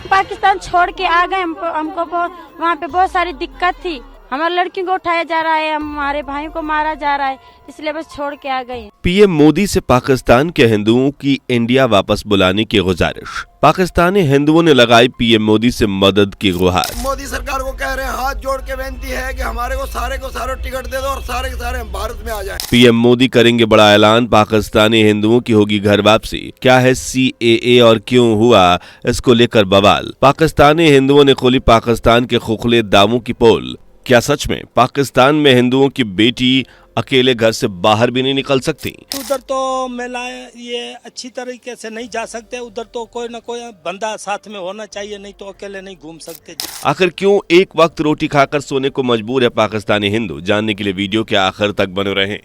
पाकिस्तान छोड़ के आ गए। हमको वहाँ पे बहुत सारी दिक्कत थी। हमारे लड़कियों को उठाया जा रहा है, हमारे भाइयों को मारा जा रहा है, इसलिए बस छोड़ के आ गए। पीएम मोदी से पाकिस्तान के हिंदुओं की इंडिया वापस बुलाने की गुजारिश। पाकिस्तानी हिंदुओं ने लगाई पीएम मोदी से मदद की गुहार। मोदी सरकार को कह रहे हैं, हाथ जोड़ के बेनती है कि हमारे को सारे टिकट दे दो और सारे के सारे भारत में आ जाएं। पीएम मोदी करेंगे बड़ा ऐलान, पाकिस्तानी हिंदुओं की होगी घर वापसी। क्या है CAA और क्यों हुआ इसको लेकर बवाल। पाकिस्तानी हिंदुओं ने खोली पाकिस्तान के खोखले दावों की पोल। क्या सच में पाकिस्तान में हिंदुओं की बेटी अकेले घर से बाहर भी नहीं निकल सकती? उधर तो महिलाएं ये अच्छी तरीके से नहीं जा सकते, उधर तो कोई ना कोई बंदा साथ में होना चाहिए, नहीं तो अकेले नहीं घूम सकते। आखिर क्यों एक वक्त रोटी खाकर सोने को मजबूर है पाकिस्तानी हिंदू? जानने के लिए वीडियो के आखिर तक बने रहें।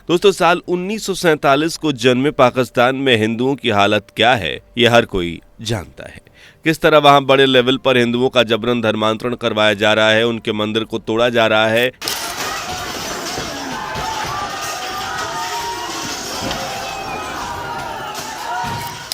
दोस्तों, साल 1947 को जन्मे पाकिस्तान में हिंदुओं की हालत क्या है, ये हर कोई जानता है। किस तरह वहां बड़े लेवल पर हिंदुओं का जबरन धर्मांतरण करवाया जा रहा है, उनके मंदिर को तोड़ा जा रहा है।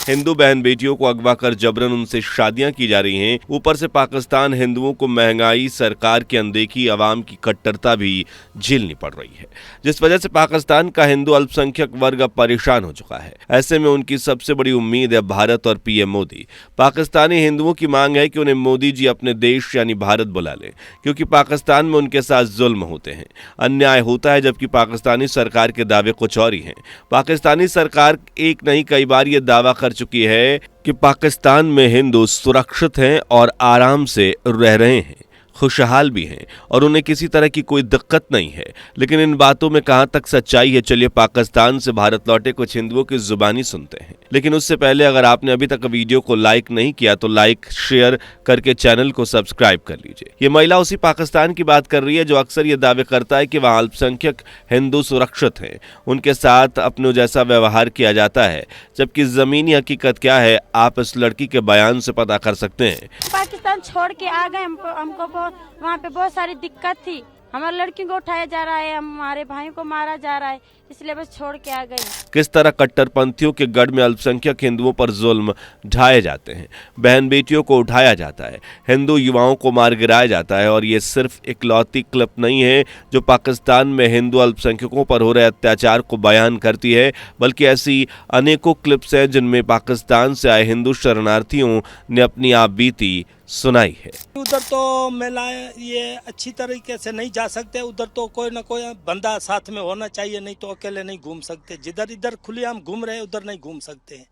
हिंदू बहन बेटियों को अगवा कर जबरन उनसे शादियां की जा रही हैं। ऊपर से पाकिस्तान हिंदुओं को महंगाई, सरकार की अनदेखी, अवाम की कट्टरता भी झेलनी पड़ रही है, जिस वजह से पाकिस्तान का हिंदू अल्पसंख्यक वर्ग अब परेशान हो चुका है। ऐसे में उनकी सबसे बड़ी उम्मीद है भारत और पीएम मोदी। पाकिस्तानी हिंदुओं की मांग है कि उन्हें मोदी जी अपने देश यानी भारत बुला लें, क्योंकि पाकिस्तान में उनके साथ जुल्म होते हैं, अन्याय होता है, जबकि पाकिस्तानी सरकार के दावे कुछ और ही हैं। पाकिस्तानी सरकार एक नहीं कई बार ये दावा कर चुकी है कि पाकिस्तान में हिंदू सुरक्षित हैं और आराम से रह रहे हैं, खुशहाल भी हैं और उन्हें किसी तरह की कोई दिक्कत नहीं है। लेकिन इन बातों में कहां तक सच्चाई है, चलिए पाकिस्तान से भारत लौटे कुछ हिंदुओं की जुबानी सुनते हैं। लेकिन उससे पहले अगर आपने अभी तक वीडियो को लाइक नहीं किया तो लाइक शेयर करके चैनल को सब्सक्राइब कर लीजिए। ये महिला उसी पाकिस्तान की बात कर रही है जो अक्सर ये दावे करता है कि वहां अल्पसंख्यक हिंदू सुरक्षित हैं, उनके साथ अपनों जैसा व्यवहार किया जाता है, जबकि जमीनी हकीकत क्या है आप इस लड़की के बयान से पता कर सकते हैं। पाकिस्तान छोड़ के आ गए। हमको वहाँ पे बहुत सारी दिक्कत थी। हमारे लड़कियों को उठाया जा रहा है, हमारे भाइयों को मारा जा रहा है, इसलिए बस छोड़ के आ गए। किस तरह कट्टरपंथियों के गढ़ में अल्पसंख्यक हिंदुओं पर जुल्म ढाए जाते हैं, बहन बेटियों को उठाया जाता है, हिंदू युवाओं को मार गिराया जाता है। और ये सिर्फ इकलौती क्लिप नहीं है जो पाकिस्तान में हिंदू अल्पसंख्यकों पर हो रहे अत्याचार को बयान करती है, बल्कि ऐसी अनेकों क्लिप्स हैं जिनमें पाकिस्तान से आए हिंदू शरणार्थियों ने अपनी आप बीती सुनाई है। उधर तो महिलाएं ये अच्छी तरीके से नहीं जा सकते, उधर तो कोई ना कोई बंदा साथ में होना चाहिए, नहीं तो अकेले नहीं घूम सकते। जिधर इधर खुलेआम घूम रहे हैं उधर नहीं घूम सकते हैं,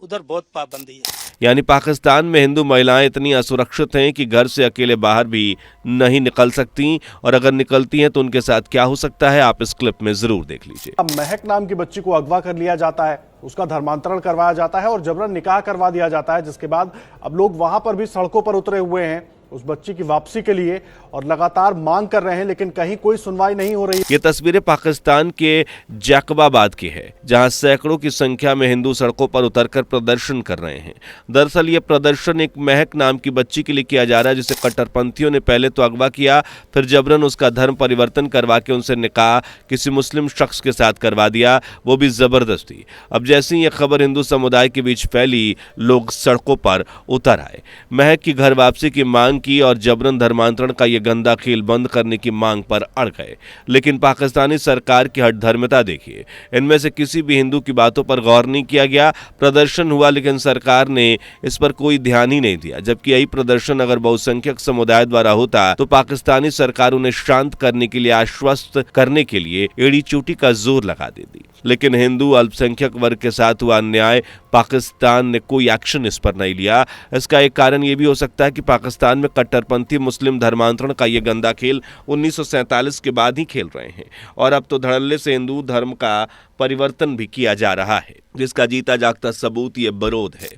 उधर बहुत पाबंदी है। यानी पाकिस्तान में हिंदू महिलाएं इतनी असुरक्षित हैं कि घर से अकेले बाहर भी नहीं निकल सकती, और अगर निकलती हैं तो उनके साथ क्या हो सकता है आप इस क्लिप में जरूर देख लीजिए। अब महक नाम की बच्ची को अगवा कर लिया जाता है, उसका धर्मांतरण करवाया जाता है और जबरन निकाह करवा दिया जाता है, जिसके बाद अब लोग वहां पर भी सड़कों पर उतरे हुए हैं उस बच्ची की वापसी के लिए और लगातार मांग कर रहे हैं, लेकिन कहीं कोई सुनवाई नहीं हो रही। ये तस्वीरें पाकिस्तान के जैकबाबाद की है, जहां सैकड़ों की संख्या में हिंदू सड़कों पर उतरकर प्रदर्शन कर रहे हैं। दरअसल ये प्रदर्शन एक महक नाम की बच्ची के लिए किया जा रहा है, जिसे कट्टरपंथियों ने पहले तो अगवा किया, फिर जबरन उसका धर्म परिवर्तन करवा के उनसे निकाह किसी मुस्लिम शख्स के साथ करवा दिया, वो भी जबरदस्ती। अब जैसे ही ये खबर हिंदू समुदाय के बीच फैली, लोग सड़कों पर उतर आए, महक की घर वापसी की मांग की और जबरन धर्मांतरण का ये गंदा खेल बंद करने की मांग पर अड़ गए। लेकिन पाकिस्तानी सरकार की हठधर्मिता देखिए, इनमें से किसी भी हिंदू की बातों पर गौर नहीं किया गया। प्रदर्शन हुआ लेकिन सरकार ने इस पर कोई ध्यान ही नहीं दिया, जबकि यही प्रदर्शन अगर बहुसंख्यक समुदाय द्वारा होता तो पाकिस्तानी सरकार उन्हें शांत करने के लिए, आश्वस्त करने के लिए एड़ी चोटी का जोर लगा देती। लेकिन हिंदू अल्पसंख्यक वर्ग के साथ हुआ अन्याय, पाकिस्तान ने कोई एक्शन इस पर नहीं लिया। इसका एक कारण यह भी हो सकता है कि पाकिस्तान में कट्टरपंथी मुस्लिम धर्मांतरण का ये गंदा खेल 1947 के बाद ही खेल रहे हैं, और अब तो धड़ल्ले से हिंदू धर्म का परिवर्तन भी किया जा रहा है, जिसका जीता जागता सबूत ये बरोद है।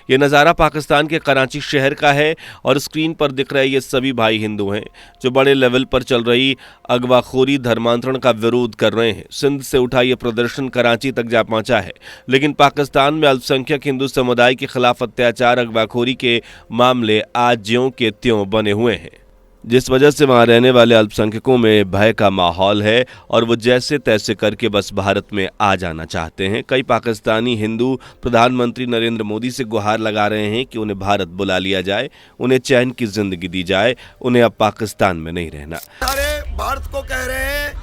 ये नज़ारा पाकिस्तान के कराची शहर का है और स्क्रीन पर दिख रहे ये सभी भाई हिंदू हैं जो बड़े लेवल पर चल रही अगवाखोरी, धर्मांतरण का विरोध कर रहे हैं। सिंध से उठा ये प्रदर्शन कराची तक जा पहुंचा है, लेकिन पाकिस्तान में अल्पसंख्यक हिंदू समुदाय के खिलाफ अत्याचार, अगवाखोरी के मामले आज ज्यों के त्यों बने हुए हैं। जिस वजह से वहां रहने वाले अल्पसंख्यकों में भय का माहौल है और वो जैसे तैसे करके बस भारत में आ जाना चाहते हैं। कई पाकिस्तानी हिंदू प्रधानमंत्री नरेंद्र मोदी से गुहार लगा रहे हैं कि उन्हें भारत बुला लिया जाए, उन्हें चैन की जिंदगी दी जाए, उन्हें अब पाकिस्तान में नहीं रहना। सारे भारत को कह रहे हैं,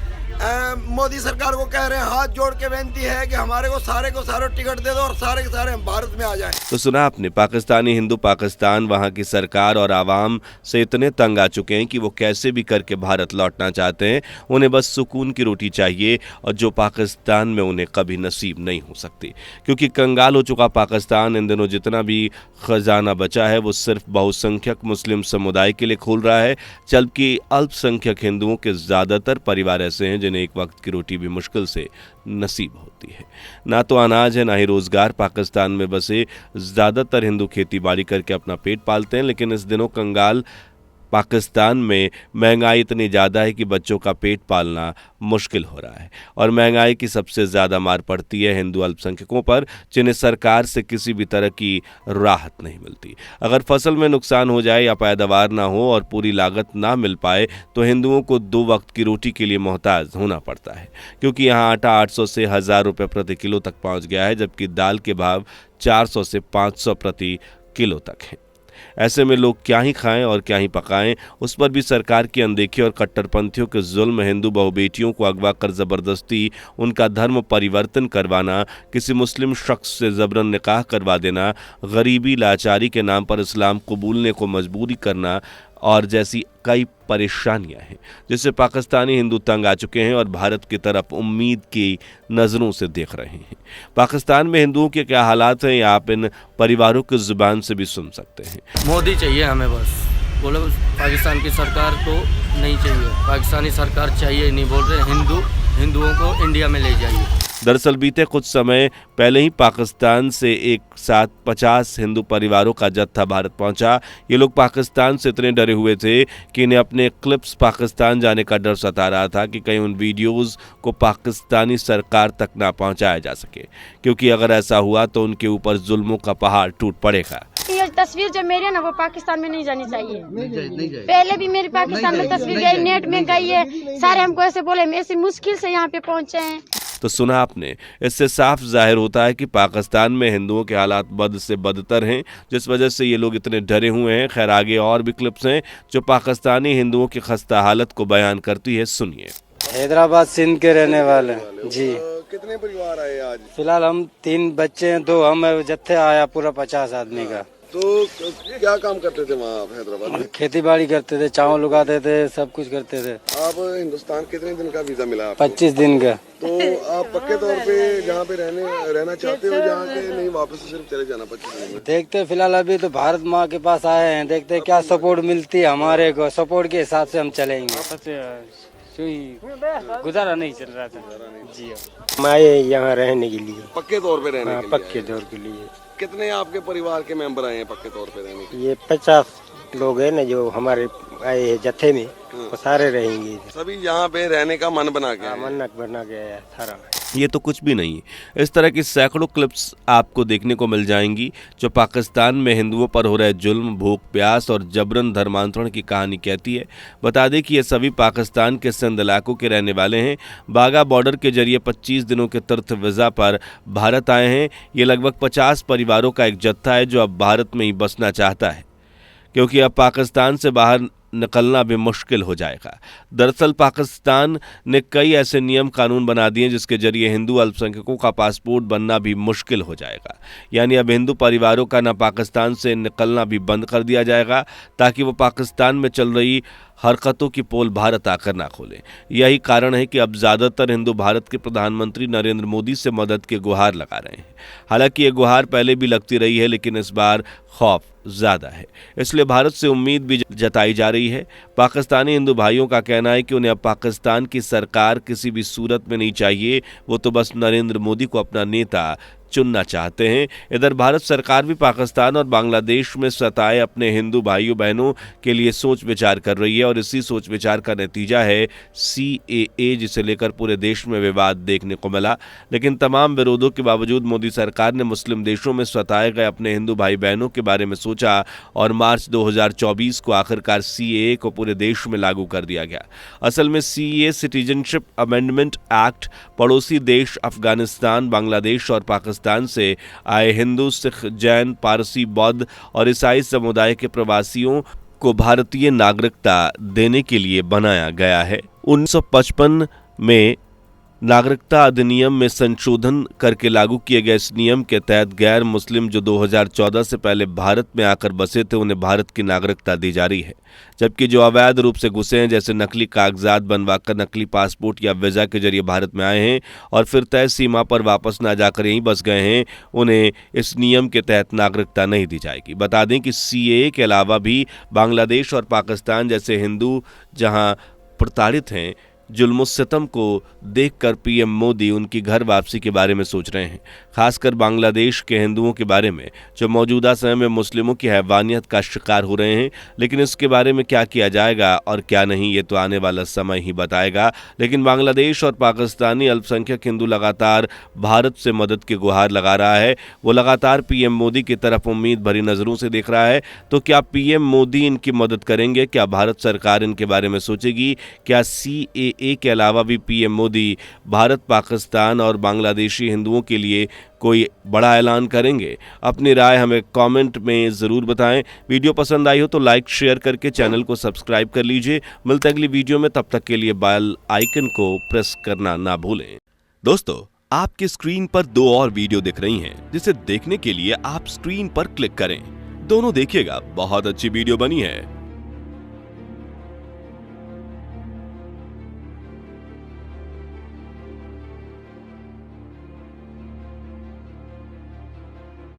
मोदी सरकार को कह रहे हैं, हाथ जोड़ के बेनती है कि हमारे को सारे टिकट दे दो और सारे के सारे हम भारत में आ जाएं। तो सुना आपने, पाकिस्तानी हिंदू पाकिस्तान वहां की सरकार और आवाम से इतने तंग आ चुके हैं कि वो कैसे भी करके भारत लौटना चाहते हैं। उन्हें बस सुकून की रोटी चाहिए और जो पाकिस्तान में उन्हें कभी नसीब नहीं हो सकती, क्योंकि कंगाल हो चुका पाकिस्तान इन दिनों जितना भी खजाना बचा है वो सिर्फ बहुसंख्यक मुस्लिम समुदाय के लिए खोल रहा है, जबकि अल्पसंख्यक हिंदुओं के ज़्यादातर परिवार ऐसे हैं जिन्हें एक वक्त की रोटी भी मुश्किल से नसीब होती है। ना तो अनाज है, ना ही रोजगार। पाकिस्तान में बसे ज़्यादातर हिंदू खेती बाड़ी करके अपना पेट पालते हैं, लेकिन इस दिनों कंगाल पाकिस्तान में महंगाई इतनी ज़्यादा है कि बच्चों का पेट पालना मुश्किल हो रहा है और महंगाई की सबसे ज़्यादा मार पड़ती है हिंदू अल्पसंख्यकों पर, जिन्हें सरकार से किसी भी तरह की राहत नहीं मिलती। अगर फसल में नुकसान हो जाए या पैदावार ना हो और पूरी लागत ना मिल पाए तो हिंदुओं को 2 वक्त की रोटी के लिए मोहताज होना पड़ता है, क्योंकि यहाँ आटा 800 से 1000 रुपये प्रति किलो तक पहुँच गया है, जबकि दाल के भाव 400 से 500 प्रति किलो तक है। ऐसे में लोग क्या ही खाएं और क्या ही पकाएं, उस पर भी सरकार की अनदेखी और कट्टरपंथियों के जुल्म, हिंदू बहु बेटियों को अगवा कर ज़बरदस्ती उनका धर्म परिवर्तन करवाना, किसी मुस्लिम शख्स से ज़बरन निकाह करवा देना, गरीबी लाचारी के नाम पर इस्लाम कबूलने को मजबूरी करना और जैसी कई परेशानियां हैं जिससे पाकिस्तानी हिंदू तंग आ चुके हैं और भारत की तरफ उम्मीद की नज़रों से देख रहे हैं। पाकिस्तान में हिंदुओं के क्या हालात हैं ये आप इन परिवारों की जुबान से भी सुन सकते हैं। मोदी चाहिए हमें, बस बोलो, पाकिस्तान की सरकार को नहीं चाहिए, पाकिस्तानी सरकार चाहिए नहीं बोल रहे, हिंदुओं को इंडिया में ले जाइए। दरअसल बीते कुछ समय पहले ही पाकिस्तान से एक साथ 50 हिंदू परिवारों का जत्था भारत पहुंचा। ये लोग पाकिस्तान से इतने डरे हुए थे कि इन्हें अपने क्लिप्स पाकिस्तान जाने का डर सता रहा था कि कहीं उन वीडियोस को पाकिस्तानी सरकार तक ना पहुंचाया जा सके, क्योंकि अगर ऐसा हुआ तो उनके ऊपर जुल्मों का पहाड़ टूट पड़ेगा। ये तस्वीर जो मेरी है ना वो पाकिस्तान में नहीं जानी चाहिए। पहले भी मेरी पाकिस्तान में तस्वीर गई, नेट में गई है, सारे हमको ऐसे बोले, हम ऐसी मुश्किल से यहाँ पे पहुँचे हैं। तो सुना आपने, इससे साफ जाहिर होता है कि पाकिस्तान में हिंदुओं के हालात बद से बदतर हैं, जिस वजह से ये लोग इतने डरे हुए हैं। खैर आगे और भी क्लिप्स हैं जो पाकिस्तानी हिंदुओं की खस्ता हालत को बयान करती है, सुनिए। हैदराबाद सिंध के रहने वाले जी। कितने परिवार आए आज? फिलहाल हम 3 बच्चे हैं, 2 हम, जत्थे आया पूरा 50 आदमी का। तो क्या काम करते थे वहाँ आप हैदराबाद में? खेती बाड़ी करते थे, चावल उगाते थे, सब कुछ करते थे। आप हिंदुस्तान कितने दिन का वीजा मिला आपको? 25 दिन का। तो आप पक्के तौर पे जहाँ पे रहना चाहते हो, जहाँ के नहीं वापस सिर्फ चले जाना 25 दिन में? देखते फिलहाल अभी तो भारत माँ के पास आए हैं, देखते क्या सपोर्ट मिलती है हमारे को, सपोर्ट के हिसाब से हम चलेंगे। गुजारा नहीं चल रहा था जी। हम आए यहाँ रहने के लिए, पक्के तौर पे रहने के लिए? पक्के तौर के लिए। कितने आपके परिवार के मेंबर आए हैं पक्के तौर पे रहने के लिए? ये 50 लोग हैं ना जो हमारे आए हैं जत्थे में, वो सारे रहेंगे। सभी यहाँ पे रहने का मन बना के? मन बना गया सारा। ये तो कुछ भी नहीं। इस तरह की सैकड़ों क्लिप्स आपको देखने को मिल जाएंगी जो पाकिस्तान में हिंदुओं पर हो रहे जुल्म, भूख प्यास और जबरन धर्मांतरण की कहानी कहती है। बता दें कि ये सभी पाकिस्तान के सिंध इलाकों के रहने वाले हैं। बागा बॉर्डर के जरिए 25 दिनों के तीर्थ वीज़ा पर भारत आए हैं। ये लगभग 50 परिवारों का एक जत्था है जो अब भारत में ही बसना चाहता है, क्योंकि अब पाकिस्तान से बाहर निकलना भी मुश्किल हो जाएगा। दरअसल पाकिस्तान ने कई ऐसे नियम कानून बना दिए जिसके जरिए हिंदू अल्पसंख्यकों का पासपोर्ट बनना भी मुश्किल हो जाएगा। यानी अब हिंदू परिवारों का न पाकिस्तान से निकलना भी बंद कर दिया जाएगा ताकि वो पाकिस्तान में चल रही हरकतों की पोल भारत आकर ना खोले। यही कारण है कि अब ज़्यादातर हिंदू भारत के प्रधानमंत्री नरेंद्र मोदी से मदद के गुहार लगा रहे हैं। हालांकि ये गुहार पहले भी लगती रही है, लेकिन इस बार खौफ ज़्यादा है, इसलिए भारत से उम्मीद भी जताई जा रही है। पाकिस्तानी हिंदू भाइयों का कहना है कि उन्हें अब पाकिस्तान की सरकार किसी भी सूरत में नहीं चाहिए, वो तो बस नरेंद्र मोदी को अपना नेता चुनना चाहते हैं। इधर भारत सरकार भी पाकिस्तान और बांग्लादेश में सताए अपने हिंदू भाइयों बहनों के लिए सोच विचार कर रही है और इसी सोच विचार का नतीजा है CAA, जिसे लेकर पूरे देश में विवाद देखने को मिला। लेकिन तमाम विरोधों के बावजूद मोदी सरकार ने मुस्लिम देशों में सताए गए अपने हिंदू भाई बहनों के बारे में सोचा और मार्च 2024 को आखिरकार CAA को पूरे देश में लागू कर दिया गया। असल में CAA सिटीजनशिप अमेंडमेंट एक्ट पड़ोसी देश अफगानिस्तान, बांग्लादेश और पाकिस्तान से आए हिंदू, सिख, जैन, पारसी, बौद्ध और ईसाई समुदाय के प्रवासियों को भारतीय नागरिकता देने के लिए बनाया गया है। 1955 में नागरिकता अधिनियम में संशोधन करके लागू किए गए इस नियम के तहत गैर मुस्लिम जो 2014 से पहले भारत में आकर बसे थे उन्हें भारत की नागरिकता दी जा रही है, जबकि जो अवैध रूप से घुसे हैं, जैसे नकली कागजात बनवाकर नकली पासपोर्ट या वीजा के जरिए भारत में आए हैं और फिर तय सीमा पर वापस न जाकर यहीं बस गए हैं, उन्हें इस नियम के तहत नागरिकता नहीं दी जाएगी। बता दें कि CAA के अलावा भी बांग्लादेश और पाकिस्तान जैसे हिंदू जहां प्रताड़ित हैं, जुल्म-सितम को देखकर PM मोदी उनकी घर वापसी के बारे में सोच रहे हैं। खासकर बांग्लादेश के हिंदुओं के बारे में जो मौजूदा समय में मुस्लिमों की हैवानियत का शिकार हो रहे हैं। लेकिन इसके बारे में क्या किया जाएगा और क्या नहीं, ये तो आने वाला समय ही बताएगा। लेकिन बांग्लादेश और पाकिस्तानी अल्पसंख्यक हिंदू लगातार भारत से मदद की गुहार लगा रहा है। वो लगातार PM मोदी की तरफ उम्मीद भरी नजरों से देख रहा है। तो क्या PM मोदी इनकी मदद करेंगे? क्या भारत सरकार इनके बारे में सोचेगी? क्या CAA के अलावा भी PM मोदी भारत, पाकिस्तान और बांग्लादेशी हिंदुओं के लिए कोई बड़ा ऐलान करेंगे? अपनी राय हमें कमेंट में ज़रूर बताएं। वीडियो पसंद आई हो तो लाइक शेयर करके चैनल को सब्सक्राइब कर लीजिए। मिलते हैं अगली वीडियो में, तब तक के लिए बेल आइकन को प्रेस करना ना भूलें। दोस्तों, आपकी स्क्रीन पर 2 और वीडियो दिख रही हैं, जिसे देखने के लिए आप स्क्रीन पर क्लिक करें। दोनों देखिएगा, बहुत अच्छी वीडियो बनी है।